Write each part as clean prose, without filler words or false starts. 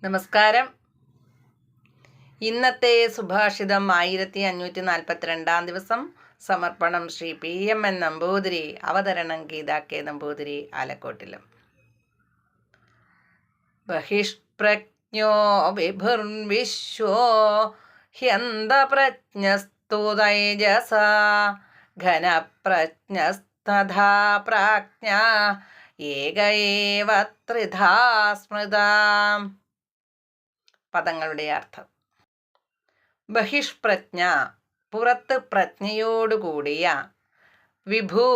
നമസ്കാരം. ഇന്നത്തെ സുഭാഷിതം 1542 ദിവസം. സമർപ്പണം ശ്രീ PMN നമ്പൂതിരി. അവതരണം ഗീതാ കെ നമ്പൂതിരി, ആലക്കോട്ടിലും. ബഹിഷ്പ്രജ്ഞോ വിഭുർവിശ്വോ ഹ്യന്തപ്രജ്ഞസ്തു തൈജസ ഘനപ്രജ്ഞസ്തഥാ പ്രാജ്ഞ ഏക ഏവ ത്രിധാ സ്മൃതാ. പദങ്ങളുടെ അർത്ഥം: ബഹിഷ്പ്രജ്ഞ, പുറത്ത് പ്രജ്ഞയോടുകൂടിയ, വിഭു,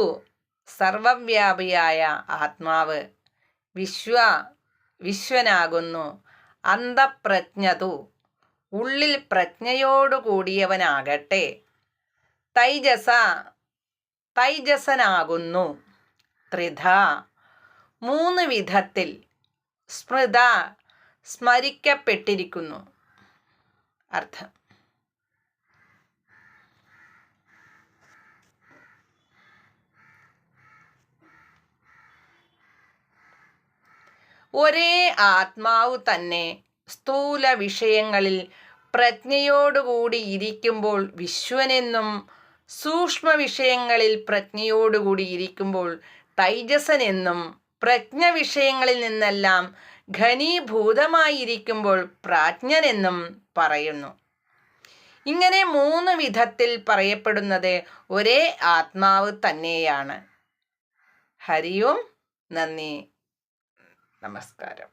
സർവവ്യാപിയായ ആത്മാവ്, വിശ്വനാകുന്നു, അന്തഃപ്രജ്ഞതു, ഉള്ളിൽ പ്രജ്ഞയോടുകൂടിയവനാകട്ടെ, തൈജസനാകുന്നു, ത്രിധ, 3 വിധത്തിൽ, സ്മൃത, സ്മരിക്കപ്പെട്ടിരിക്കുന്നു. അർത്ഥം: ഒരേ ആത്മാവ് തന്നെ സ്ഥൂല വിഷയങ്ങളിൽ പ്രജ്ഞയോടുകൂടി ഇരിക്കുമ്പോൾ വിശ്വനെന്നും, സൂക്ഷ്മ വിഷയങ്ങളിൽ പ്രജ്ഞയോടുകൂടി ഇരിക്കുമ്പോൾ തൈജസനെന്നും, പ്രജ്ഞ വിഷയങ്ങളിൽ നിന്നെല്ലാം ഘനീഭൂതമായിരിക്കുമ്പോൾ പ്രാജ്ഞനെന്നും പറയുന്നു. ഇങ്ങനെ 3 വിധത്തിൽ പറയപ്പെടുന്നത് ഒരേ ആത്മാവ് തന്നെയാണ്. ഹരി ഓം. നന്ദി, നമസ്കാരം.